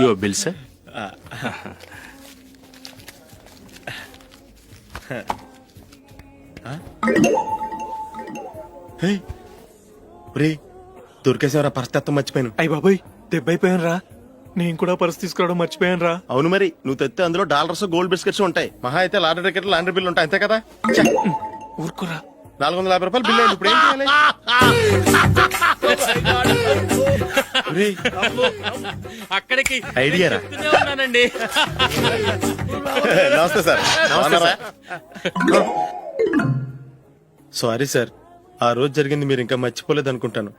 Your bill sir. దొరికేసేవరా పరిస్థితి మర్చిపోయాను. అయ్య బాబాయ్ దెబ్బైపోయాను రా. నేను కూడా పర్స్ తీసుకురావడం మర్చిపోయాను రా. అవును మరి నువ్వు తెస్తే అందులో డాలర్స్ గోల్డ్ బిస్కెట్స్ ఉంటాయి. మహా అయితే లాటరీ టికెట్ లాండ్రీ బిల్లు ఉంటాయి, అంతే కదా. ఊరుకురా. 450 రూపాయలు బిల్లు అయింది. ఇప్పుడు ఏం చేయాలి? ఒరేయ్, అక్కడికి ఐడియా రా. ఉన్నానండి. నమస్తే సార్. సారీ సార్, ఆ రోజు జరిగింది మీరు ఇంకా మర్చిపోలేదు అనుకుంటాను.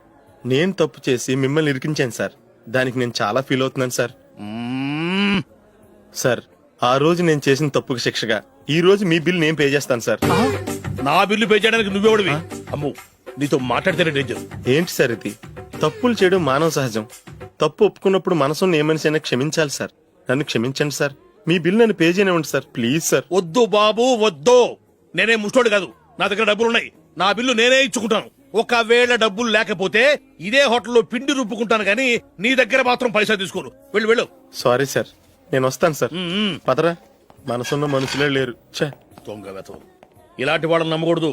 నేను తప్పు చేసి మిమ్మల్ని ఇరికించాను సార్. దానికి నేను చాలా ఫీల్ అవుతున్నాను సార్. సార్, ఆ రోజు నేను చేసిన తప్పుకి శిక్షగా ఈ రోజు మీ బిల్ నేను పే చేస్తాను సార్. నా బిల్లు పే చేయడానికి నువ్వెవడివి? అమ్ము, నీతో మాట్లాడితేనే డేంజర్. ఏంటి సార్ ఇది? తప్పులు చేయడం మానవ సహజం. తప్పు ఒప్పుకున్నప్పుడు మనసుని ఏ మనిషి అయినా క్షమించాలి సార్. నన్ను క్షమించండి సార్. మీ బిల్ నన్ను పే చేయనివ్వండి సార్, ప్లీజ్ సార్. వద్దు బాబు వద్దు. నేనే ముష్టోడు కాదు, నా దగ్గర డబ్బులున్నాయి. నా బిల్లు నేనే ఇచ్చుకుంటాను. ఒకవేళ డబ్బులు లేకపోతే ఇదే హోటల్లో పిండి రుబ్బుకుంటాను గానీ నీ దగ్గర మాత్రం పైసా తీసుకోను. వెళ్ళు వెళ్ళు. సారీ సార్, నేను వస్తాను సార్. పదరా, మనసున్న మనుషులే లేరు. ఛే, దొంగ వెతవు. ఇలాంటి వాళ్ళని నమ్మకూడదు.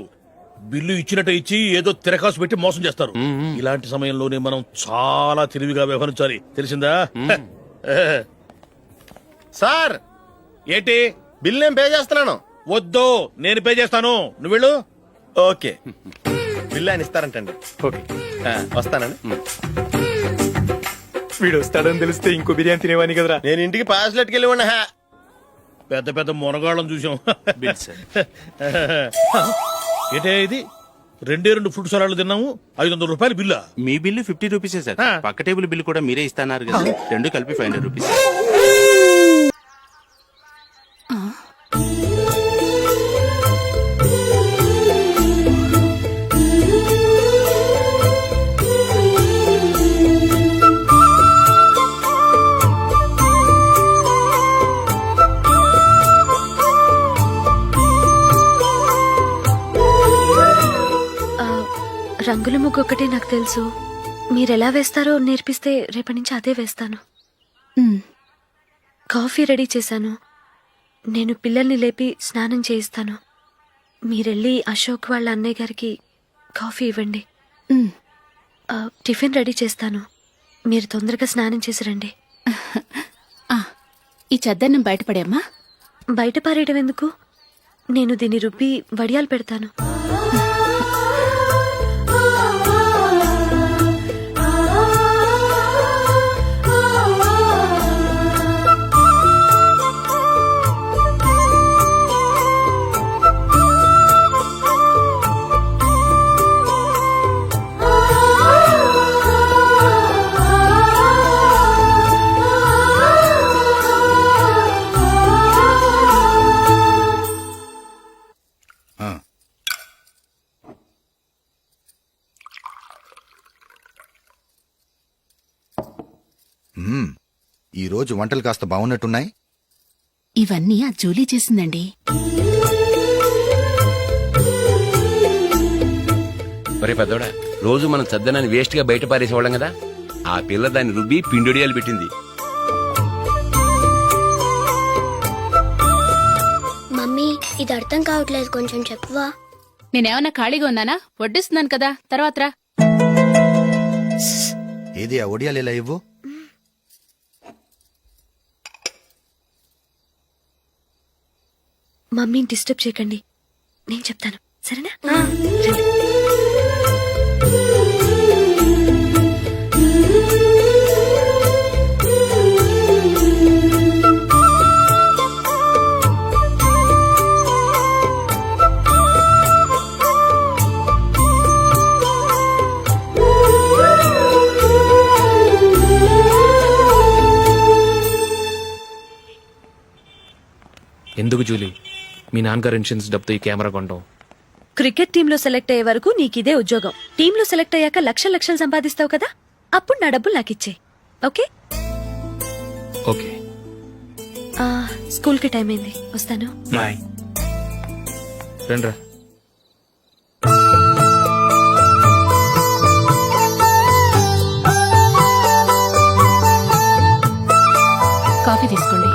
బిల్లు ఇచ్చినట్టు ఇచ్చి ఏదో తిరకాసు పెట్టి మోసం చేస్తారు. ఇలాంటి సమయంలోనే మనం చాలా తెలివిగా వ్యవహరించాలి, తెలిసిందా? సార్ ఏంటి? బిల్ నేను పే చేస్తున్నాను. వద్దు, నేను పే చేస్తాను, నువ్వు వెళ్ళు. ఓకే, బిల్ ఆయన ఇస్తారంటండి. ఓకే, వస్తానండి. వీడు వస్తాడని తెలిస్తే ఇంకో బిర్యానీ తినేవాని కదరా. నేను ఇంటికి పాస్లెట్కి వెళ్ళి ఉన్నా. పెద్ద పెద్ద మునగాళ్ళం చూసాం. Bill sir. ఏంటే ఇది? 2 ఫ్రూట్ సలాడ్లు తిన్నాము, 500 రూపాయలు బిల్లా? మీ బిల్లు 50 రూపీసే సార్. పక్క టేబుల్ బిల్ కూడా మీరే ఇస్తాన్నారు కదా, రెండు కలిపి 500 రూపీస్. రంగుల ముగ్గు ఒకటే నాకు తెలుసు. మీరెలా వేస్తారో నేర్పిస్తే రేపటి నుంచి అదే వేస్తాను. కాఫీ రెడీ చేశాను. నేను పిల్లల్ని లేపి స్నానం చేయిస్తాను. మీరెళ్ళి అశోక్ వాళ్ళ అన్నయ్య గారికి కాఫీ ఇవ్వండి. టిఫిన్ రెడీ చేస్తాను. మీరు తొందరగా స్నానం చేసి రండి. ఈ చద్దన్నం బయటపడేమ్మా. బయట పారేయడం ఎందుకు? నేను దీన్ని రుబ్బి వడియాలు పెడతాను. ఈ రోజు వంటలు కాస్త బాగున్నట్టున్నాయి. ఇవన్నీ ఆ జూలీ చేసిందండి. ఒరే పెద్దోడా, రోజు మనం చద్దనాన్ని వేస్ట్ గా బయట పారేసేవాళ్ళం కదా, ఆ పిల్ల దాన్ని రుబ్బి పిండొడియాలు పెట్టింది. మమ్మీ, ఇది అర్థం కావట్లేదు, కొంచెం చెప్పువా. నేనేమన్నా ఖాళీగా ఉన్నానా? వడ్డిస్తున్నాను కదా, తర్వాత రా. ఏది ఆ ఒడియాలు ఎలా ఇవ్వు. మమ్మీని డిస్టర్బ్ చేయకండి, నేను చెప్తాను, సరేనా? ఎందుకు జూలీ మీ నాన్నగారు ఇన్సూరెన్స్ డబ్బుతో ఈ కెమెరా కొంటాం? క్రికెట్ టీంలో సెలెక్ట్ అయ్యే వరకు నీకిదే ఉద్యోగం. టీంలో సెలెక్ట్ అయ్యాక లక్షలు సంపాదిస్తావు కదా, అప్పుడు నా డబ్బులు నాకు ఇచ్చే. ఓకే? ఓకే. స్కూల్ కి టైం అయింది, వస్తాను. బాయ్. రండ్రా. కాఫీ తీసుకోండి.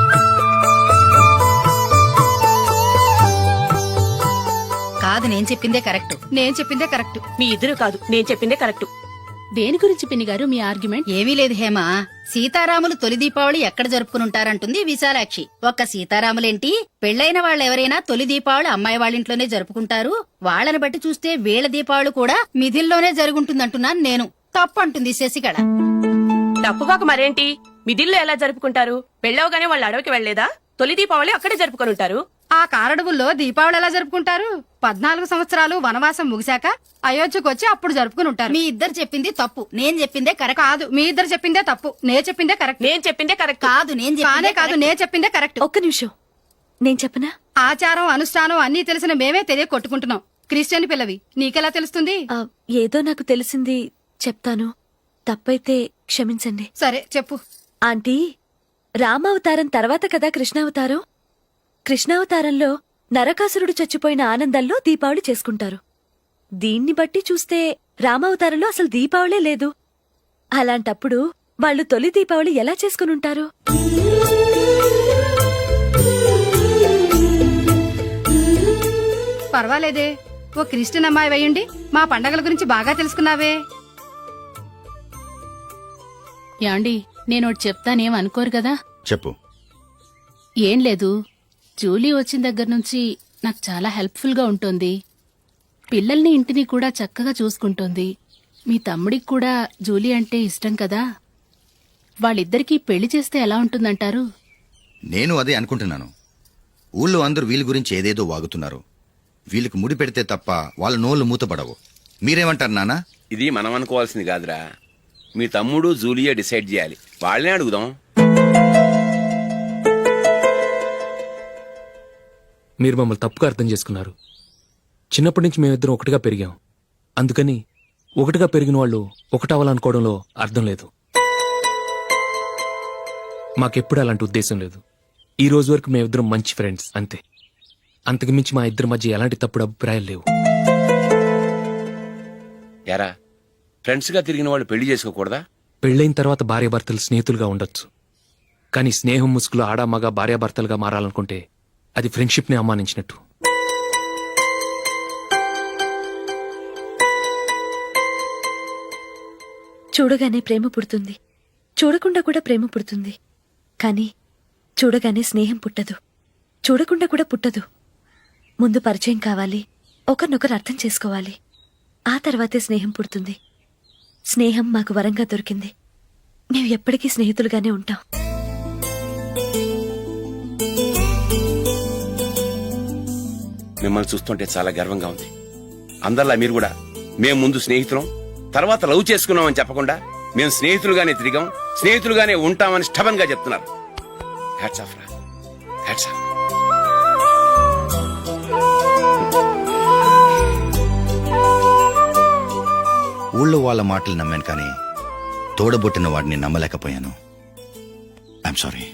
కాదు, నేను చెప్పిందే కరెక్ట్. నేను చెప్పిందే కరెక్ట్. మీ ఇద్దరు కాదు, నేను చెప్పిందే కరెక్ట్. దేని గురించి పిన్ని గారు మీ ఆర్గ్యుమెంట్? ఏమీ లేదు హేమ. సీతారాములు తొలి దీపావళి ఎక్కడ జరుపుకుంటారంటుంది విశాలాక్షి. ఒక్క సీతారాములేంటి, పెళ్లైన వాళ్ళెవరైనా తొలి దీపావళి అమ్మాయి వాళ్ళింట్లోనే జరుపుకుంటారు. వాళ్ళని బట్టి చూస్తే వీళ్ళ దీపావళి కూడా మిథిల్లోనే జరుగుంటుందంటున్నాను నేను. తప్పు అంటుంది శశికళ. తప్పుగాక మరేంటి, మిదిల్లో ఎలా జరుపుకుంటారు? పెళ్ళవగానే వాళ్ళు అడవికి వెళ్లేదా? తొలి దీపావళి అక్కడే జరుపుకొని ఉంటారు. ఆ కారడవుల్లో దీపావళి ఎలా జరుపుకుంటారు? 14 సంవత్సరాలు వనవాసం ముగిశాక అయోధ్యకు వచ్చి అప్పుడు జరుపుకుని ఉంటారు. మీ ఇద్దరు చెప్పింది తప్పు, నేను చెప్పిందే కరెక్ట్. కాదు, మీ ఇద్దరు చెప్పిందే తప్పు, నేను చెప్పిందే కరెక్ట్. నేను చెప్పిందే కరెక్ట్. కాదు, నేను చెప్పిందే కరెక్ట్. ఒక్క నిమిషం, నేను చెప్పనా? ఆచారం అనుష్ఠానం అన్నీ తెలిసిన మేమే తెలియ కొట్టుకుంటున్నాం. క్రిస్టియన్ పిల్లవి, నీకెలా తెలుస్తుంది? ఏదో నాకు తెలిసింది చెప్తాను, తప్పైతే క్షమించండి. సరే చెప్పు. ఆంటీ, రామావతారం తర్వాత కదా కృష్ణావతారం. కృష్ణావతారంలో నరకాసురుడు చచ్చిపోయిన ఆనందంలో దీపావళి చేసుకుంటారు. దీన్ని బట్టి చూస్తే రామావతారంలో అసలు దీపావళే లేదు. అలాంటప్పుడు వాళ్ళు తొలి దీపావళి ఎలా చేసుకునుంటారు? పర్వాలేదే, ఓ క్రిస్టియన్ అమ్మాయి అయ్యుండి మా పండగల గురించి బాగా తెలుసుకున్నావే. యాండి, నేనోటి చెప్తానేం అనుకోరు కదా? చెప్పు. ఏం లేదు, జూలీ వచ్చిన దగ్గర నుంచి నాకు చాలా హెల్ప్ఫుల్ గా ఉంటుంది. పిల్లల్ని ఇంటిని కూడా చక్కగా చూసుకుంటోంది. మీ తమ్ముడికి కూడా జూలీ అంటే ఇష్టం కదా. వాళ్ళిద్దరికీ పెళ్లి చేస్తే ఎలా ఉంటుందంటారు? నేను అదే అనుకుంటున్నాను. ఊళ్ళో అందరూ వీళ్ళ గురించి ఏదేదో వాగుతున్నారు. వీళ్ళకి ముడి పెడితే తప్ప వాళ్ళ నోళ్లు మూతపడవు. మీరేమంటారు నాన్న? ఇది మనం అనుకోవాల్సింది కాదురా, మీ తమ్ముడు జూలియా డిసైడ్ చేయాలి. వాళ్ళనే అడుగుదాం. మీరు మమ్మల్ని తప్పుగా అర్థం చేసుకున్నారు. చిన్నప్పటి నుంచి మేమిద్దరం ఒకటిగా పెరిగాం. అందుకని ఒకటిగా పెరిగిన వాళ్ళు ఒకటవ్వాలనుకోవడంలో అర్థం లేదు. మాకెప్పుడు అలాంటి ఉద్దేశం లేదు. ఈ రోజు వరకు మేమిద్దరం మంచి ఫ్రెండ్స్ అంతే. అంతకుమించి మా ఇద్దరి మధ్య ఎలాంటి తప్పుడు అభిప్రాయాలు లేవు. యారా, ఫ్రెండ్స్ గా తిరిగిన వాళ్ళు పెళ్లి చేసుకోకూడదా? పెళ్ళైన తర్వాత భార్యాభర్తలు స్నేహితులుగా ఉండొచ్చు. కానీ స్నేహం ముసుగులో ఆడామగ భార్యాభర్తలుగా మారాలనుకుంటే అది ఫ్రెండ్షిప్ ని అవమానించినట్టు. చూడగానే ప్రేమ పుడుతుంది, చూడకుండా కూడా ప్రేమ పుడుతుంది. కానీ చూడగానే స్నేహం పుట్టదు, చూడకుండా కూడా పుట్టదు. ముందు పరిచయం కావాలి, ఒకరినొకరు అర్థం చేసుకోవాలి. ఆ తర్వాతే స్నేహం పుడుతుంది. స్నేహం మాకు వరంగా దొరికింది. మేము ఎప్పటికీ స్నేహితులుగానే ఉంటాం. మిమ్మల్ని చూస్తుంటే చాలా గర్వంగా ఉంది. అందరిలా మీరు కూడా మేము ముందు స్నేహితులం, తర్వాత లవ్ చేసుకున్నామని చెప్పకుండా మేము స్నేహితులుగానే తిరిగాం, స్నేహితులుగానే ఉంటామని స్టబన్ గా చెప్తున్నారు. హ్యాట్స్ ఆఫ్ రా, హ్యాట్స్ ఆఫ్. ఊళ్ళో వాళ్ళ మాటలు నమ్మాను, కానీ తోడబుట్టిన వాడిని నమ్మలేకపోయాను. I'm sorry.